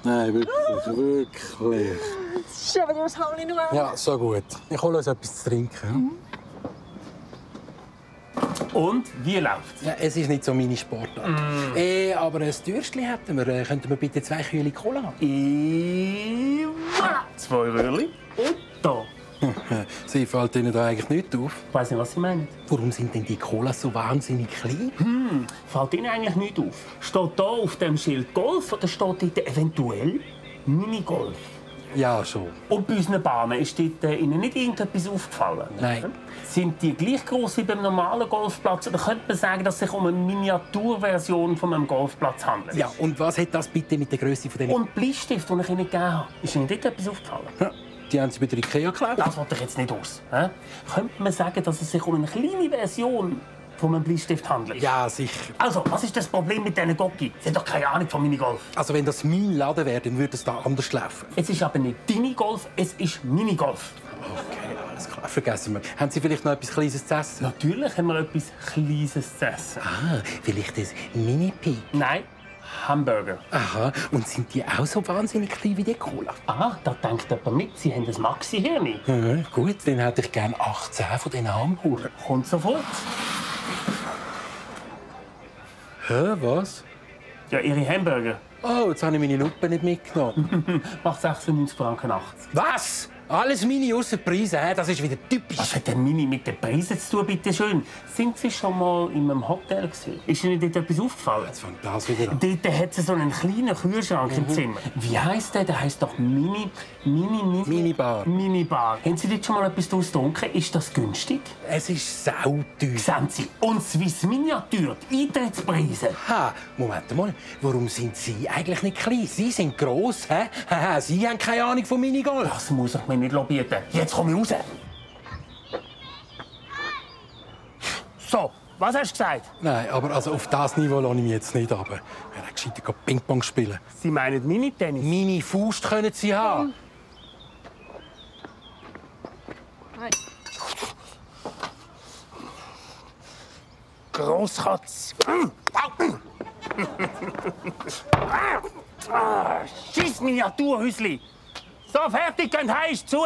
Nein, wirklich, wirklich. Das ist aber das Haus nicht mehr. Ja, so gut. Ich hole uns etwas zu trinken. Und, wie läuft's? Ja, es ist nicht so meine Sportart. Aber ein Dürstchen hätten wir. Könnten wir bitte 2 Kühle Cola haben? Voilà. 2 Röhrchen. Und da. Sie fällt Ihnen da eigentlich nicht auf. Ich weiss nicht, was Sie meinen. Warum sind denn die Colas so wahnsinnig klein? Fällt Ihnen eigentlich nicht auf? Steht da auf dem Schild Golf oder steht dort eventuell Minigolf? Ja, schon. Und bei unseren Bahnen ist dort Ihnen nicht irgendetwas aufgefallen? Nein. Sind die gleich gross wie beim normalen Golfplatz? Oder könnte man sagen, dass es sich um eine Miniaturversion von einem Golfplatz handelt? Ja, und was hat das bitte mit der Größe von den... Und die Bleistift, die ich Ihnen gegeben habe, ist Ihnen dort etwas aufgefallen? Ja, die haben Sie bei der Ikea geklaut? Das wollte ich jetzt nicht aus. Könnte man sagen, dass es sich um eine kleine Version von einem Bleistift handelt? Ja, sicher. Also, was ist das Problem mit diesen Gocki? Sie haben doch keine Ahnung von Minigolf. Also wenn das mein Laden wäre, dann würde es da anders laufen. Es ist aber nicht deine Golf, es ist Minigolf. Okay, alles klar. Vergessen wir. Haben Sie vielleicht noch etwas Kleines zu essen? Natürlich haben wir etwas Kleines zu essen. Ah, vielleicht ein Mini-Pig. Nein, Hamburger. Aha, und sind die auch so wahnsinnig klein wie die Cola? Ah, da denkt jemand mit, Sie haben ein Maxi-Hirn. Ja, gut, dann hätte ich gerne 18 von diesen Hamburgern. Kommt sofort. Hä, was? Ja, Ihre Hamburger. Oh, jetzt habe ich meine Lupe nicht mitgenommen. Macht 96,80 Franken. Was? Alles meine ausser Preise, hä? Das ist wieder typisch. Was hat denn Mini mit den Preisen zu tun, bitte schön? Sind Sie schon mal in einem Hotel gewesen? Ist Ihnen dort etwas aufgefallen? Jetzt fängt das wieder an. Dort hat es so einen kleinen Kühlschrank im Zimmer. Wie heisst der? Der heisst doch Minibar. Minibar. Haben Sie dort schon mal etwas daraus getrunken? Ist das günstig? Es ist sauteuer. Sehen Sie. Und Swiss Miniatur, die Eintrittspreise. Ha, Moment mal. Warum sind Sie eigentlich nicht klein? Sie sind gross, hä? Haha, Sie haben keine Ahnung von Minigolf. Das muss ich mir nicht bieten. Jetzt komme ich raus. So, was hast du gesagt? Nein, aber also auf das Niveau lasse ich mich jetzt nicht runter. Wir können gescheiter Ping-Pong spielen. Sie meinen Mini-Tennis? Meine Faust können Sie haben. Nein. Grosskotz. Schiss Miniaturhäusli. So, fertig, könnt heim, ist zu.